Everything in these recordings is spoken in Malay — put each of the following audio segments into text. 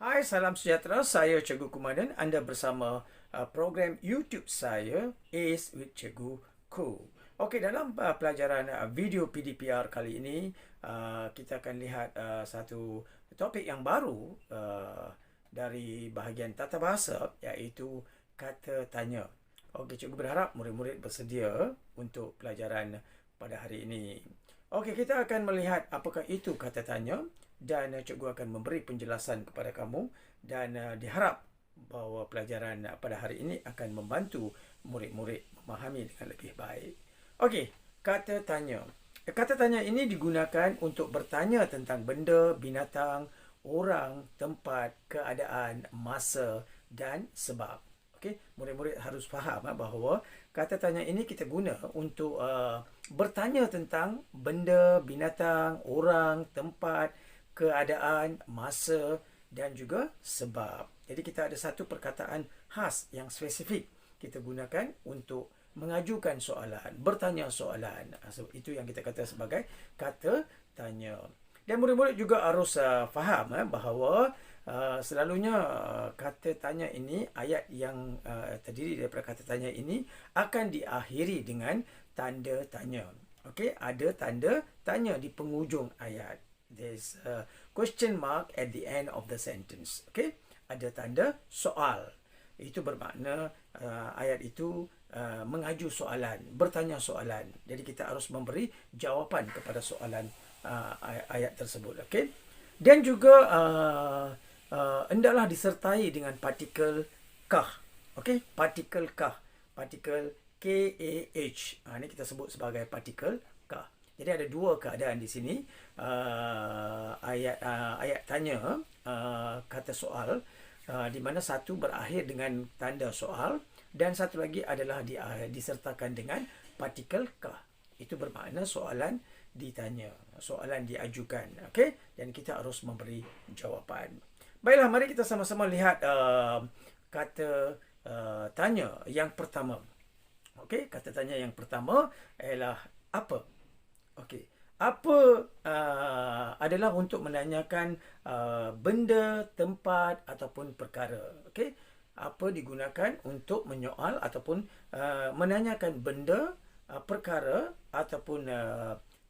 Hai, salam sejahtera. Saya Cikgu Kumadan. Anda bersama program YouTube saya, Ace with Cikgu Ku. Okey, dalam pelajaran video PDPR kali ini, kita akan lihat satu topik yang baru dari bahagian tata bahasa, iaitu kata tanya. Okey, Cikgu berharap murid-murid bersedia untuk pelajaran pada hari ini. Okey, kita akan melihat apakah itu kata tanya dan cikgu akan memberi penjelasan kepada kamu dan diharap bahawa pelajaran pada hari ini akan membantu murid-murid memahami dengan lebih baik. Okey, kata tanya. Kata tanya ini digunakan untuk bertanya tentang benda, binatang, orang, tempat, keadaan, masa dan sebab. Okey, murid-murid harus faham bahawa kata tanya ini kita guna untuk bertanya tentang benda, binatang, orang, tempat, keadaan, masa dan juga sebab. Jadi kita ada satu perkataan khas yang spesifik kita gunakan untuk mengajukan soalan, bertanya soalan. Itu yang kita kata sebagai kata tanya. Dan murid-murid juga harus faham bahawa selalunya kata tanya ini, ayat yang terdiri daripada kata tanya ini akan diakhiri dengan tanda tanya. Okey, ada tanda tanya di penghujung ayat. There's a question mark at the end of the sentence. Okay, ada tanda soal. Itu bermakna ayat itu mengaju soalan, bertanya soalan. Jadi kita harus memberi jawapan kepada soalan ayat tersebut. Okay, dan juga hendaklah disertai dengan partikel kah. Okay, partikel kah, partikel KAH. Ini kita sebut sebagai partikel kah. Jadi ada dua keadaan di sini. Ayat tanya, kata soal, di mana satu berakhir dengan tanda soal dan satu lagi adalah disertakan dengan partikel kah. Itu bermakna soalan ditanya, soalan diajukan. Okey, dan kita harus memberi jawapan. Baiklah, mari kita sama-sama lihat kata tanya yang pertama. Okey, kata tanya yang pertama ialah apa? Okey, apa adalah untuk menanyakan benda, tempat ataupun perkara. Okey, apa digunakan untuk menyoal ataupun menanyakan benda, perkara ataupun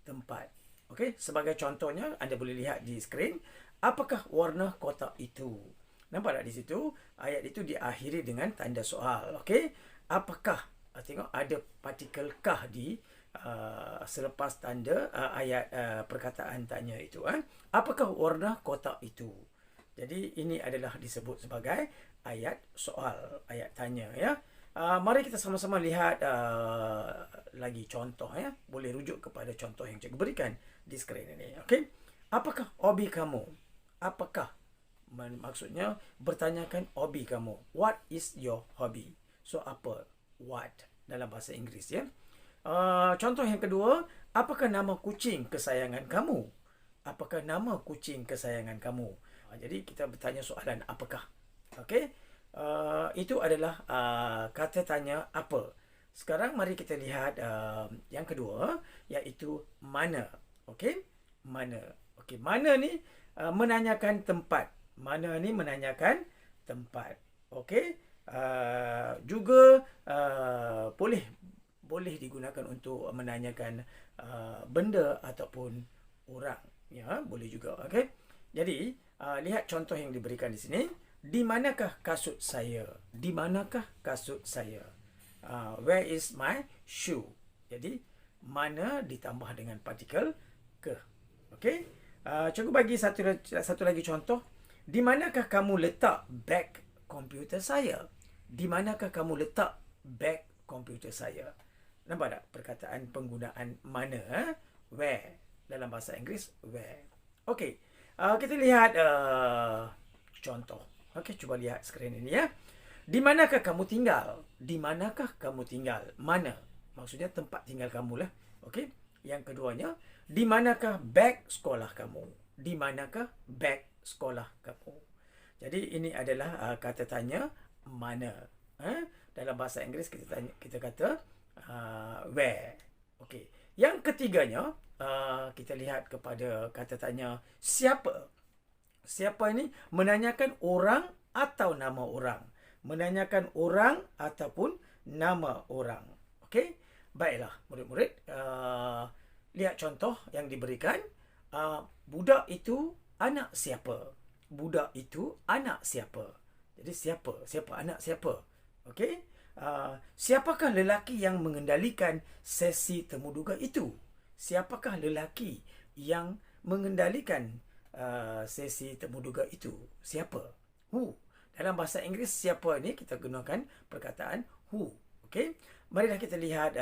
tempat. Okey, sebagai contohnya anda boleh lihat di skrin, apakah warna kotak itu? Nampak tak di situ? Ayat itu diakhiri dengan tanda soal. Okey, apakah? Tengok ada partikel kah di selepas tanda ayat perkataan tanya itu. Apakah warna kotak itu? Jadi ini adalah disebut sebagai ayat soal, ayat tanya ya. Mari kita sama-sama lihat lagi contoh ya. Boleh rujuk kepada contoh yang cikgu berikan di skrin ini. Okey. Apakah hobi kamu? Apakah? Maksudnya bertanyakan hobi kamu. What is your hobby? So apa? What dalam bahasa Inggeris ya. Contoh yang kedua, apakah nama kucing kesayangan kamu? Apakah nama kucing kesayangan kamu? Jadi kita bertanya soalan apakah. Okey. Itu adalah kata tanya apa. Sekarang mari kita lihat yang kedua, iaitu mana. Okey? Mana. Okey, mana ni menanyakan tempat. Mana ni menanyakan tempat. Okey? Juga boleh digunakan untuk menanyakan benda ataupun orang, ya, boleh juga. Okey, jadi lihat contoh yang diberikan di sini. Di manakah kasut saya? Di manakah kasut saya? Where is my shoe? Jadi mana ditambah dengan partikel ke. Okey, cikgu bagi satu lagi contoh. Di manakah kamu letak beg komputer saya? Di manakah kamu letak beg komputer saya? Nampak tak perkataan penggunaan mana? Where. Dalam bahasa Inggeris, where. Okey, kita lihat contoh. Okey, cuba lihat skrin ini ya. Di manakah kamu tinggal? Di manakah kamu tinggal? Mana? Maksudnya tempat tinggal kamu lah. Okey. Yang keduanya, di manakah beg sekolah kamu? Di manakah beg sekolah kamu? Jadi ini adalah kata tanya mana. Dalam bahasa Inggeris kita kata where. Okey. Yang ketiganya, kita lihat kepada kata tanya siapa. Siapa ini? Menanyakan orang atau nama orang. Menanyakan orang ataupun nama orang. Okey? Baiklah, murid-murid. Lihat contoh yang diberikan. Budak itu anak siapa? Budak itu anak siapa? Jadi siapa? Siapa anak siapa? Okey? Siapakah lelaki yang mengendalikan sesi temuduga itu? Siapakah lelaki yang mengendalikan sesi temuduga itu? Siapa? Who. Dalam bahasa Inggeris, siapa ni kita gunakan perkataan who. Okey? Marilah kita lihat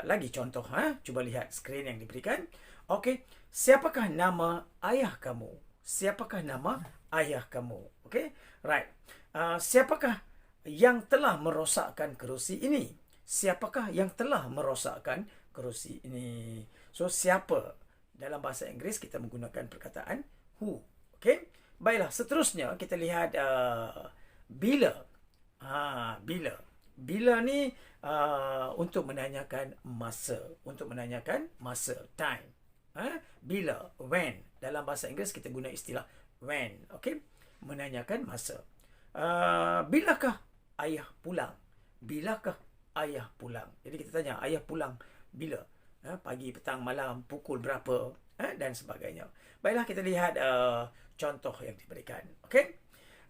lagi contoh. Cuba lihat skrin yang diberikan. Okey. Siapakah nama ayah kamu? Siapakah nama ayah kamu? Okey? Right. Siapakah yang telah merosakkan kerusi ini? Siapakah yang telah merosakkan kerusi ini? So, siapa? Dalam bahasa Inggeris kita menggunakan perkataan who. Okey? Baiklah, seterusnya kita lihat bila. Bila. Bila ni untuk menanyakan masa. Untuk menanyakan masa. Time. Bila. When. Dalam bahasa Inggeris kita guna istilah when. Okey? Menanyakan masa. Bilakah ayah pulang? Bilakah ayah pulang? Jadi kita tanya, ayah pulang bila? Pagi, petang, malam, pukul berapa? Dan sebagainya. Baiklah, kita lihat contoh yang diberikan. Okey?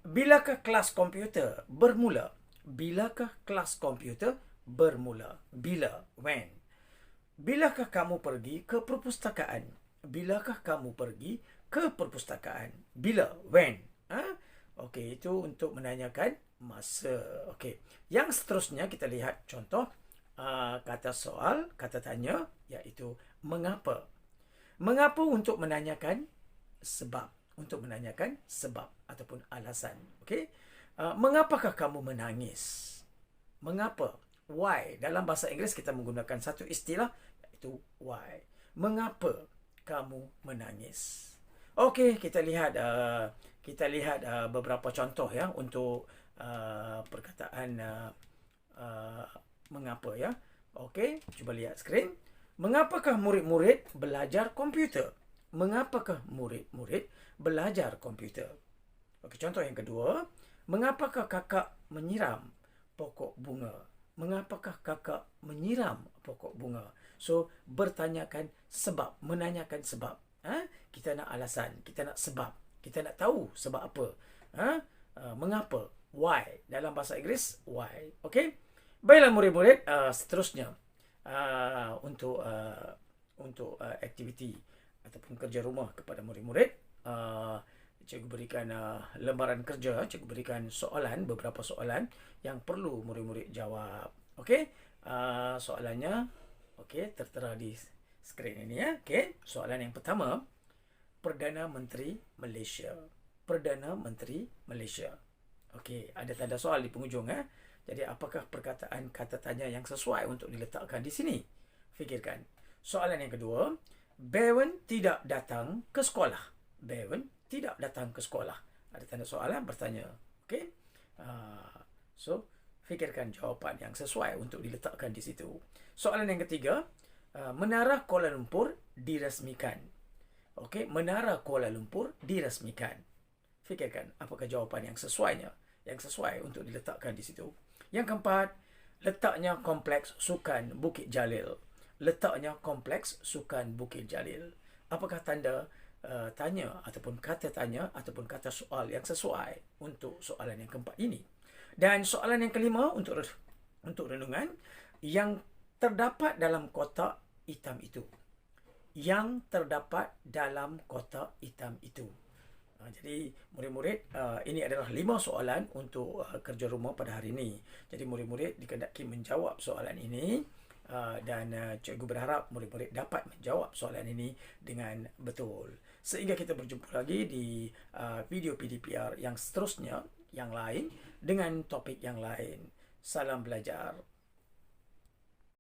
Bilakah kelas komputer bermula? Bilakah kelas komputer bermula? Bila? When? Bilakah kamu pergi ke perpustakaan? Bilakah kamu pergi ke perpustakaan? Bila? When? Okey, itu untuk menanyakan masa. Okey. Yang seterusnya kita lihat contoh kata soal, kata tanya, iaitu mengapa. Mengapa untuk menanyakan sebab. Untuk menanyakan sebab ataupun alasan. Okey. Mengapakah kamu menangis? Mengapa? Why. Dalam bahasa Inggeris kita menggunakan satu istilah, iaitu why. Mengapa kamu menangis? Okey, kita lihat beberapa contoh ya untuk perkataan mengapa ya. Okey, cuba lihat skrin. Mengapakah murid-murid belajar komputer? Mengapakah murid-murid belajar komputer? Okey, contoh yang kedua. Mengapakah kakak menyiram pokok bunga? Mengapakah kakak menyiram pokok bunga? So, bertanyakan sebab, menanyakan sebab. Kita nak alasan, kita nak sebab. Kita nak tahu sebab apa. Mengapa? Why. Dalam bahasa Inggeris, why. Okey? Baiklah murid-murid, seterusnya untuk aktiviti ataupun kerja rumah kepada murid-murid, cikgu berikan lembaran kerja, cikgu berikan soalan, beberapa soalan yang perlu murid-murid jawab. Okey? Soalannya tertera di skrin ini ya. Okey, soalan yang pertama, Perdana Menteri Malaysia. Perdana Menteri Malaysia. Okey, ada tanda soal di penghujung Jadi apakah perkataan kata tanya yang sesuai untuk diletakkan di sini? Fikirkan. Soalan yang kedua, Bevan tidak datang ke sekolah. Bevan tidak datang ke sekolah. Ada tanda soalan bertanya. Okey? So, fikirkan jawapan yang sesuai untuk diletakkan di situ. Soalan yang ketiga, Menara Kuala Lumpur diresmikan. Okey, Menara Kuala Lumpur diresmikan. Fikirkan apakah jawapan yang sesuai untuk diletakkan di situ. Yang keempat, letaknya kompleks sukan Bukit Jalil. Letaknya kompleks sukan Bukit Jalil. Apakah tanda tanya ataupun kata tanya ataupun kata soal yang sesuai untuk soalan yang keempat ini. Dan soalan yang kelima untuk renungan, yang terdapat dalam kotak hitam itu. Yang terdapat dalam kotak hitam itu. Jadi murid-murid, ini adalah 5 soalan untuk kerja rumah pada hari ini. Jadi murid-murid dikehendaki menjawab soalan ini dan cikgu berharap murid-murid dapat menjawab soalan ini dengan betul. Sehingga kita berjumpa lagi di video PDPR yang seterusnya, yang lain, dengan topik yang lain. Salam belajar.